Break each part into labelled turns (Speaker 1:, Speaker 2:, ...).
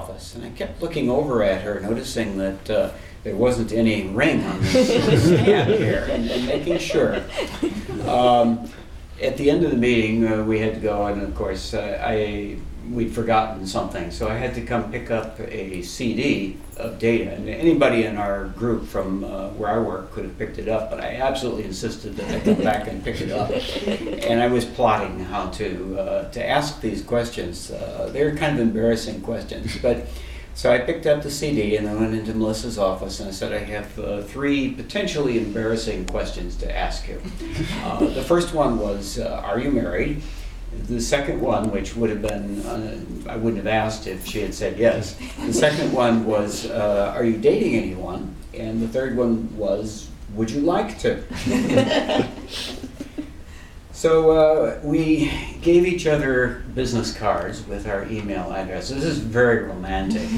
Speaker 1: office, and I kept looking over at her, noticing that there wasn't any ring on this stand here, and making sure. At the end of the meeting, we had to go, and of course, we'd forgotten something, so I had to come pick up a CD of data. And anybody in our group from where I work could have picked it up, but I absolutely insisted that I come back and pick it up. And I was plotting how to ask these questions. They're kind of embarrassing questions, but so I picked up the CD and I went into Melissa's office and I said, I have 3 potentially embarrassing questions to ask you. The first one was, are you married? The second one, which would have been, I wouldn't have asked if she had said yes. The second one was, are you dating anyone? And the third one was, would you like to? So we gave each other business cards with our email addresses. This is very romantic.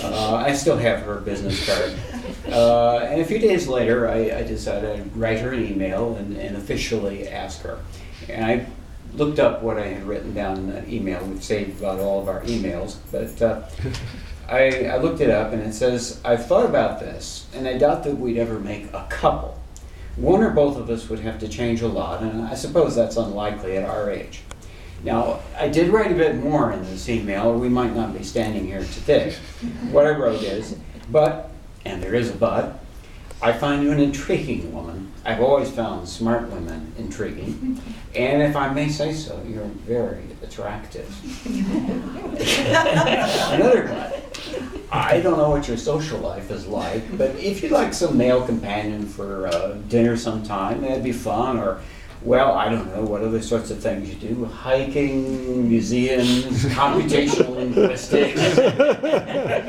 Speaker 1: I still have her business card. And a few days later, I decided I'd write her an email and officially ask her. And I looked up what I had written down in that email. We've saved about all of our emails, but I looked it up and it says, I've thought about this and I doubt that we'd ever make a couple. One or both of us would have to change a lot, and I suppose that's unlikely at our age. Now, I did write a bit more in this email, or we might not be standing here today. What I wrote is, but, and there is a but, I find you an intriguing woman. I've always found smart women intriguing. And if I may say so, you're very attractive. Another but. I don't know what your social life is like, but if you'd like some male companion for dinner sometime, that'd be fun. Or, well, I don't know, what other sorts of things you do. Hiking, museums, computational linguistics.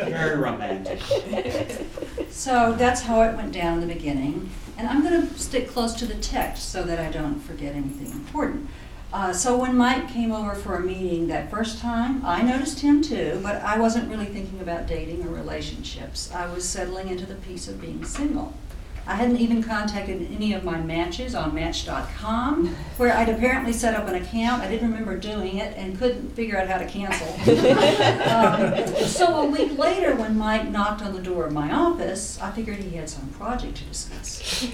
Speaker 1: Very romantic.
Speaker 2: So that's how it went down in the beginning. And I'm going to stick close to the text so that I don't forget anything important. So when Mike came over for a meeting that first time, I noticed him too, but I wasn't really thinking about dating or relationships. I was settling into the peace of being single. I hadn't even contacted any of my matches on Match.com, where I'd apparently set up an account. I didn't remember doing it and couldn't figure out how to cancel. So a week later, when Mike knocked on the door of my office, I figured he had some project to discuss.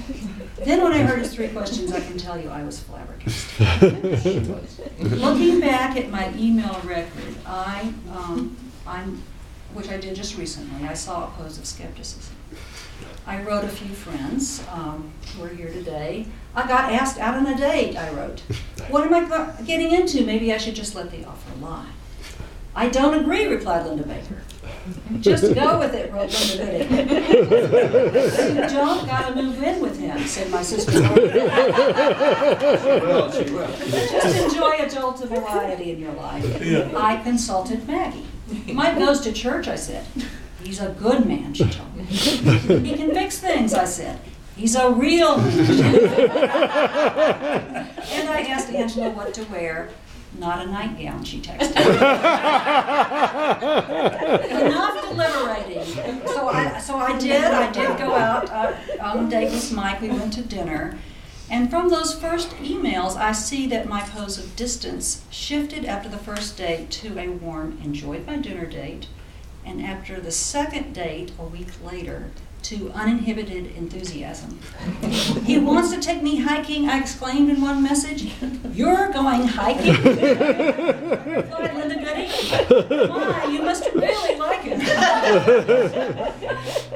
Speaker 2: Then when I heard his 3 questions, I can tell you I was flabbergasted. Looking back at my email record, which I did just recently, I saw a pose of skepticism. I wrote a few friends who are here today. I got asked out on a date, I wrote. What am I getting into? Maybe I should just let the offer lie. I don't agree, replied Linda Baker. Just go with it, wrote Linda Gooding. You don't gotta move in with him, said my sister. She will. Just enjoy a jolt of variety in your life. Yeah. I consulted Maggie. Mike goes to church, I said. He's a good man, she told me. He can fix things, I said. He's a real man. And I asked Angela what to wear. Not a nightgown, she texted. Enough deliberating. So I did go out on a date with Mike. We went to dinner. And from those first emails, I see that my pose of distance shifted after the first date to a warm, enjoyed my dinner date. And after the second date, a week later, to uninhibited enthusiasm. He wants to take me hiking, I exclaimed in one message. You're going hiking? Replied Linda Gooding. Why, you must really like it.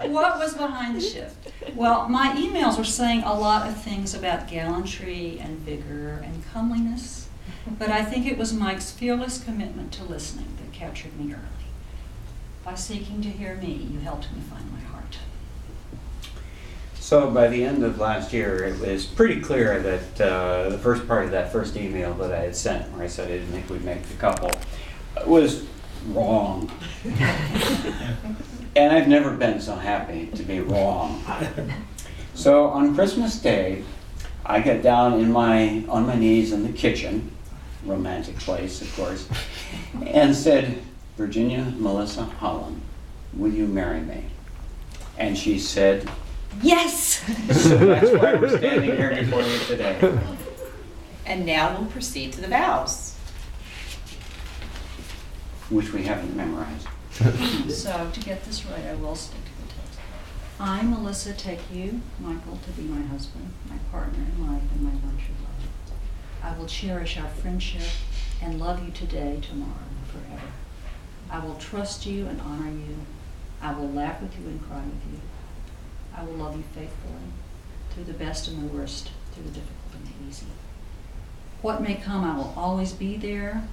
Speaker 2: What was behind the shift? Well, my emails were saying a lot of things about gallantry and vigor and comeliness, but I think it was Mike's fearless commitment to listening that captured me early. By seeking to hear me, you helped me find my heart.
Speaker 1: So by the end of last year, it was pretty clear that the first part of that first email that I had sent, where I said I didn't think we'd make the couple, was wrong. And I've never been so happy to be wrong. So on Christmas Day, I got down on my knees in the kitchen, romantic place, of course, and said, Virginia Melissa Holland, will you marry me? And she said,
Speaker 2: yes!
Speaker 1: So that's why we're standing here before you today.
Speaker 3: And now we'll proceed to the vows.
Speaker 1: Which we haven't memorized.
Speaker 2: So to get this right, I will stick to the text. I, Melissa, take you, Michael, to be my husband, my partner in life, and my one true love. I will cherish our friendship and love you today, tomorrow, and forever. I will trust you and honor you. I will laugh with you and cry with you. I will love you faithfully, through the best and the worst, through the difficult and the easy. What may come, I will always be there,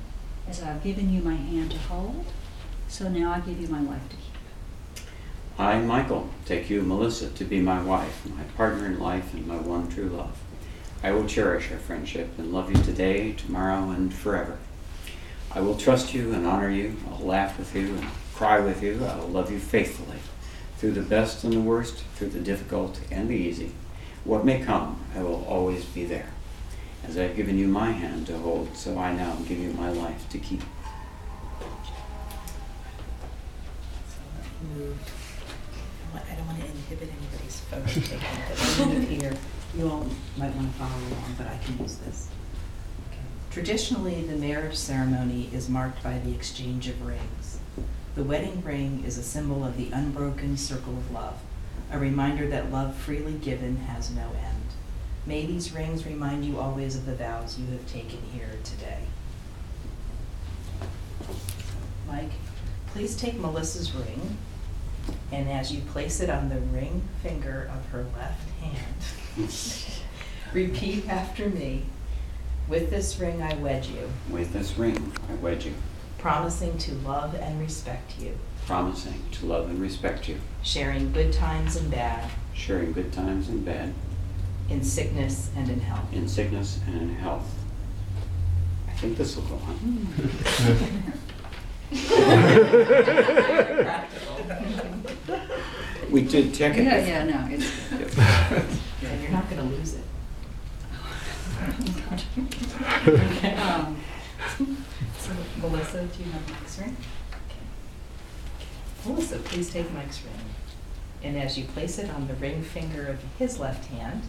Speaker 2: as I've given you my hand to hold. So now I give you my life to keep.
Speaker 1: I, Michael, take you, Melissa, to be my wife, my partner in life, and my one true love. I will cherish our friendship and love you today, tomorrow, and forever. I will trust you and honor you. I'll laugh with you and cry with you. I will love you faithfully, through the best and the worst, through the difficult and the easy. What may come, I will always be there. As I have given you my hand to hold, so I now give you my life to keep.
Speaker 3: Moved. I don't want to inhibit anybody's photo taking, but I'll move here. You all might want to follow along, but I can use this. Okay. Traditionally, the marriage ceremony is marked by the exchange of rings. The wedding ring is a symbol of the unbroken circle of love, a reminder that love freely given has no end. May these rings remind you always of the vows you have taken here today. Mike, please take Melissa's ring, and as you place it on the ring finger of her left hand, repeat after me. With this ring I wed you.
Speaker 1: With this ring, I wed you.
Speaker 3: Promising to love and respect you.
Speaker 1: Promising to love and respect you.
Speaker 3: Sharing good times and bad.
Speaker 1: Sharing good times and bad.
Speaker 3: In sickness and in health.
Speaker 1: In sickness and in health. I think this will go on. We did check it.
Speaker 2: Yeah, no, it's good.
Speaker 3: And you're not going to lose it.
Speaker 2: Okay.
Speaker 3: So, Melissa, do you have Mike's ring? Okay. Melissa, please take Mike's ring. And as you place it on the ring finger of his left hand,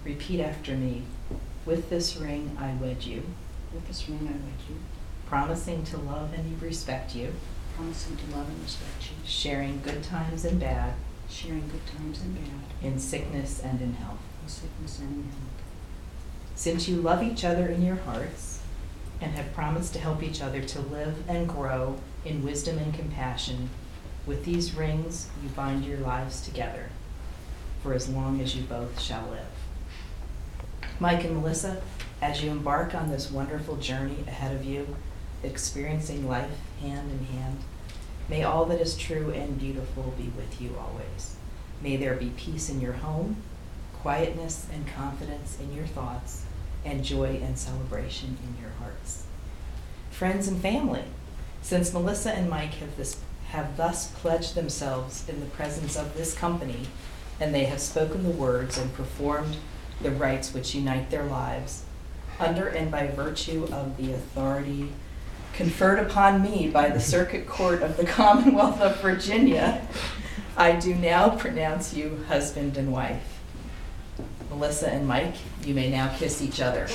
Speaker 3: repeat after me. With this ring, I wed you.
Speaker 2: With this ring, I wed you.
Speaker 3: Promising to love and respect you.
Speaker 2: Promising to love and respect you.
Speaker 3: Sharing good times and bad.
Speaker 2: Sharing good times and bad.
Speaker 3: In sickness and in health.
Speaker 2: In sickness and in health.
Speaker 3: Since you love each other in your hearts and have promised to help each other to live and grow in wisdom and compassion, with these rings you bind your lives together for as long as you both shall live. Mike and Melissa, as you embark on this wonderful journey ahead of you, experiencing life hand in hand, may all that is true and beautiful be with you always. May there be peace in your home, quietness and confidence in your thoughts, and joy and celebration in your hearts. Friends and family, since Melissa and Mike have thus pledged themselves in the presence of this company, and they have spoken the words and performed the rites which unite their lives, under and by virtue of the authority conferred upon me by the Circuit Court of the Commonwealth of Virginia, I do now pronounce you husband and wife. Melissa and Mike, you may now kiss each other.